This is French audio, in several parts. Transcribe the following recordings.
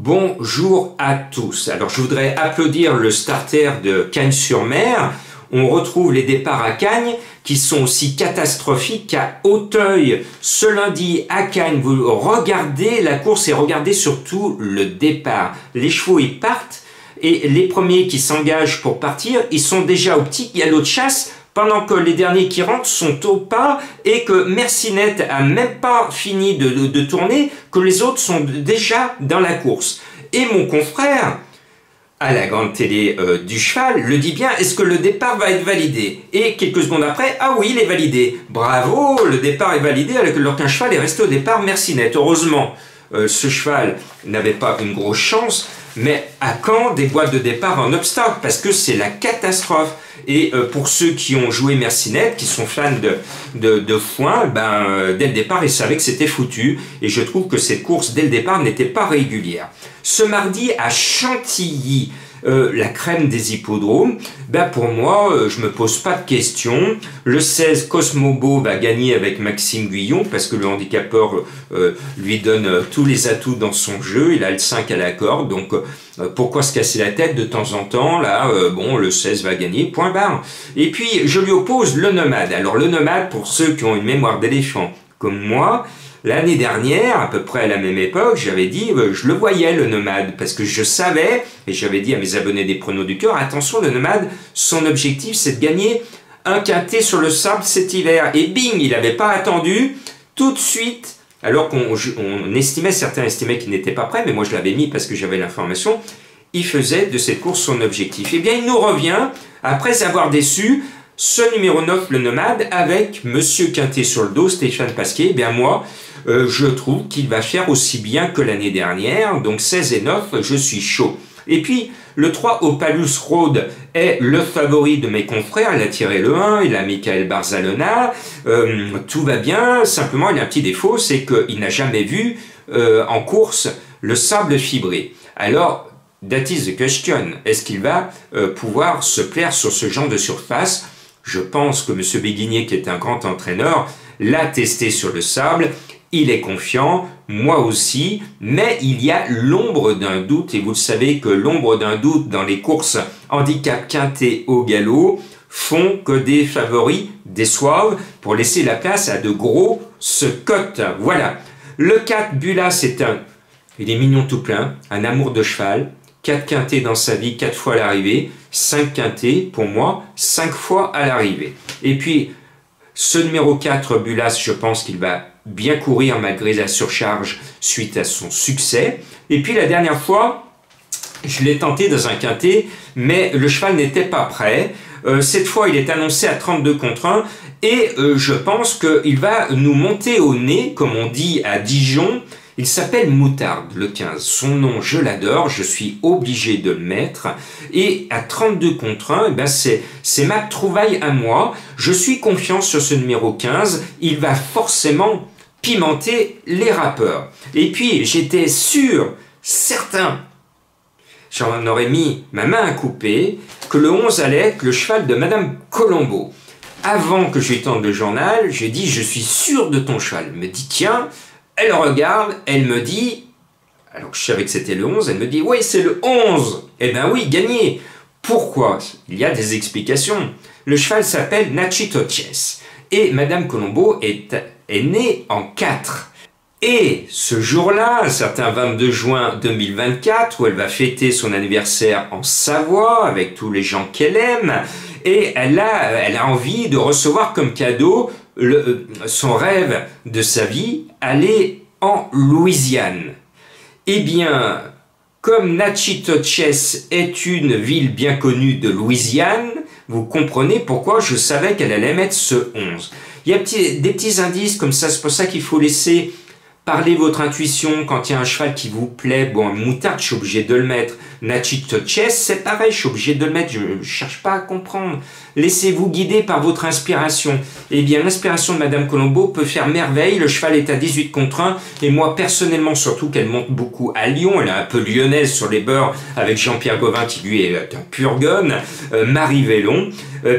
Bonjour à tous. Alors je voudrais applaudir le starter de Cagnes-sur-Mer. On retrouve les départs à Cagnes qui sont aussi catastrophiques qu'à Auteuil. Ce lundi à Cagnes, vous regardez la course et regardez surtout le départ. Les chevaux ils partent et les premiers qui s'engagent pour partir, ils sont déjà au petit galop de chasse pendant que les derniers qui rentrent sont au pas et que Mercinette a même pas fini de tourner, que les autres sont déjà dans la course. Et mon confrère, à la grande télé du cheval, le dit bien, est-ce que le départ va être validé? Et quelques secondes après, ah oui, il est validé. Bravo, le départ est validé alors qu'un cheval est resté au départ Mercinette. Heureusement, ce cheval n'avait pas une grosse chance, mais à quand des boîtes de départ en obstacle? Parce que c'est la catastrophe. Et pour ceux qui ont joué Mercinette, qui sont fans de foin, dès le départ, ils savaient que c'était foutu. Et je trouve que cette course, dès le départ, n'était pas régulière. Ce mardi, à Chantilly, la crème des hippodromes, pour moi, je me pose pas de questions. Le 16, Cosmobo va gagner avec Maxime Guyon, parce que le handicapeur lui donne tous les atouts dans son jeu. Il a le 5 à la corde, donc pourquoi se casser la tête de temps en temps? Là, le 16 va gagner, point barre. Et puis, je lui oppose le Nomade. Alors, le Nomade, pour ceux qui ont une mémoire d'éléphant comme moi, l'année dernière, à peu près à la même époque, j'avais dit, je le voyais le Nomade, parce que je savais, et j'avais dit à mes abonnés des pronos du cœur, attention, le Nomade, son objectif, c'est de gagner un quintet sur le sable cet hiver. Et bing, il n'avait pas attendu, tout de suite, alors qu'on estimait, certains estimaient qu'il n'était pas prêt, mais moi je l'avais mis parce que j'avais l'information, il faisait de cette course son objectif. Eh bien, il nous revient, après avoir déçu, ce numéro 9, le Nomade, avec Monsieur Quintet sur le dos, Stéphane Pasquier. Eh bien moi, je trouve qu'il va faire aussi bien que l'année dernière, donc 16 et 9, je suis chaud. Et puis, le 3, Opalus Road, est le favori de mes confrères, il a tiré le 1, il a Michael Barzalona, tout va bien, simplement il a un petit défaut, c'est qu'il n'a jamais vu en course le sable fibré. Alors, that is the question, est-ce qu'il va pouvoir se plaire sur ce genre de surface? Je pense que M. Béguinier, qui est un grand entraîneur, l'a testé sur le sable, il est confiant, moi aussi, mais il y a l'ombre d'un doute, et vous le savez que l'ombre d'un doute dans les courses handicap quintet au galop font que des favoris déçoivent pour laisser la place à de gros cotes. Voilà. Le 4, Bulas, il est mignon tout plein, un amour de cheval, 4 quintets dans sa vie, 4 fois à l'arrivée, 5 quintets pour moi, 5 fois à l'arrivée. Et puis, ce numéro 4, Bulas, je pense qu'il va bien courir malgré la surcharge suite à son succès. Et puis la dernière fois, je l'ai tenté dans un quintet, mais le cheval n'était pas prêt. Cette fois, il est annoncé à 32 contre 1 et je pense qu'il va nous monter au nez, comme on dit à Dijon. Il s'appelle Moutarde, le 15. Son nom, je l'adore, je suis obligé de le mettre. Et à 32 contre 1, c'est ma trouvaille à moi. Je suis confiant sur ce numéro 15. Il va forcément pimenter les rappeurs. Et puis, j'étais sûr, certain, j'en aurais mis ma main à couper, que le 11 allait être le cheval de Madame Colombo. Avant que je lui tende le journal, j'ai dit, je suis sûr de ton cheval. Elle me dit, tiens, elle regarde, elle me dit, alors que je savais que c'était le 11, elle me dit, oui, c'est le 11. Eh bien oui, gagné. Pourquoi? Il y a des explications. Le cheval s'appelle Nachito Chess. Et Madame Colombo est née en 4. Et ce jour-là, un certain 22 juin 2024, où elle va fêter son anniversaire en Savoie, avec tous les gens qu'elle aime, et elle a envie de recevoir comme cadeau son rêve de sa vie, aller en Louisiane. Eh bien, comme Natchitoches est une ville bien connue de Louisiane, vous comprenez pourquoi je savais qu'elle allait mettre ce 11. Il y a des petits indices comme ça, c'est pour ça qu'il faut laisser parler votre intuition quand il y a un cheval qui vous plaît. Bon, Moutarde, je suis obligé de le mettre. Nachitoches, c'est pareil, je suis obligé de le mettre. Je ne cherche pas à comprendre. Laissez-vous guider par votre inspiration. Eh bien, l'inspiration de Madame Colombo peut faire merveille. Le cheval est à 18 contre 1. Et moi, personnellement, surtout qu'elle monte beaucoup à Lyon. Elle est un peu lyonnaise sur les bords avec Jean-Pierre Gauvin qui, lui, est un pur gun. Marie Vélon.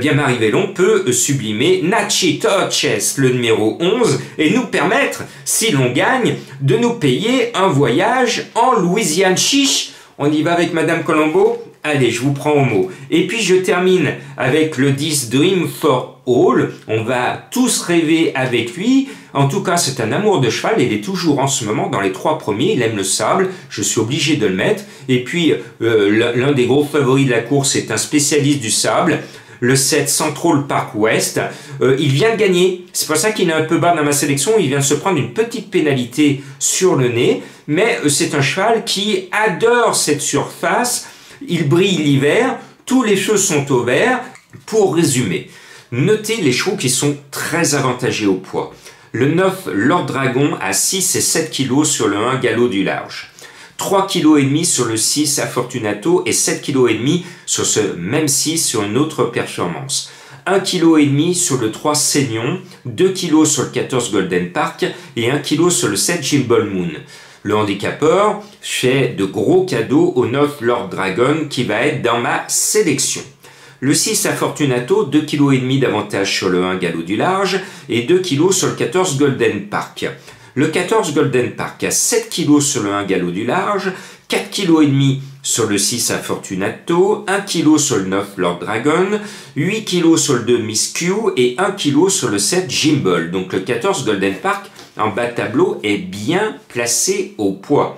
bien Marivellon peut sublimer Natchitoches, le numéro 11, et nous permettre, si l'on gagne, de nous payer un voyage en Louisiane. Chiche, on y va avec Madame Colombo? Allez, je vous prends au mot. Et puis je termine avec le 10 Dream for All. On va tous rêver avec lui. En tout cas, c'est un amour de cheval. Il est toujours en ce moment dans les 3 premiers. Il aime le sable. Je suis obligé de le mettre. Et puis, l'un des gros favoris de la course est un spécialiste du sable. Le 7 Central Park West. Il vient de gagner. C'est pour ça qu'il est un peu bas dans ma sélection. Il vient de se prendre une petite pénalité sur le nez. Mais c'est un cheval qui adore cette surface. Il brille l'hiver, tous les cheveux sont au vert. Pour résumer, notez les chevaux qui sont très avantagés au poids. Le 9 Lord Dragon à 6 et 7 kg sur le 1 Galop du Large. 3,5 kg sur le 6 à Fortunato et 7,5 kg sur ce même 6 sur une autre performance. 1,5 kg sur le 3 Seignon, 2 kg sur le 14 Golden Park et 1 kg sur le 7 Gimbal Moon. Le handicapeur fait de gros cadeaux au 9 Lord Dragon qui va être dans ma sélection. Le 6 à Fortunato, 2,5 kg d'avantage sur le 1 Galop du Large et 2 kg sur le 14 Golden Park. Le 14 Golden Park a 7 kg sur le 1 Galop du Large, 4,5 kg sur le 6 à Fortunato, 1 kg sur le 9 Lord Dragon, 8 kg sur le 2 Miss Q et 1 kg sur le 7 Gimbal. Donc le 14 Golden Park en bas de tableau est bien placé au poids.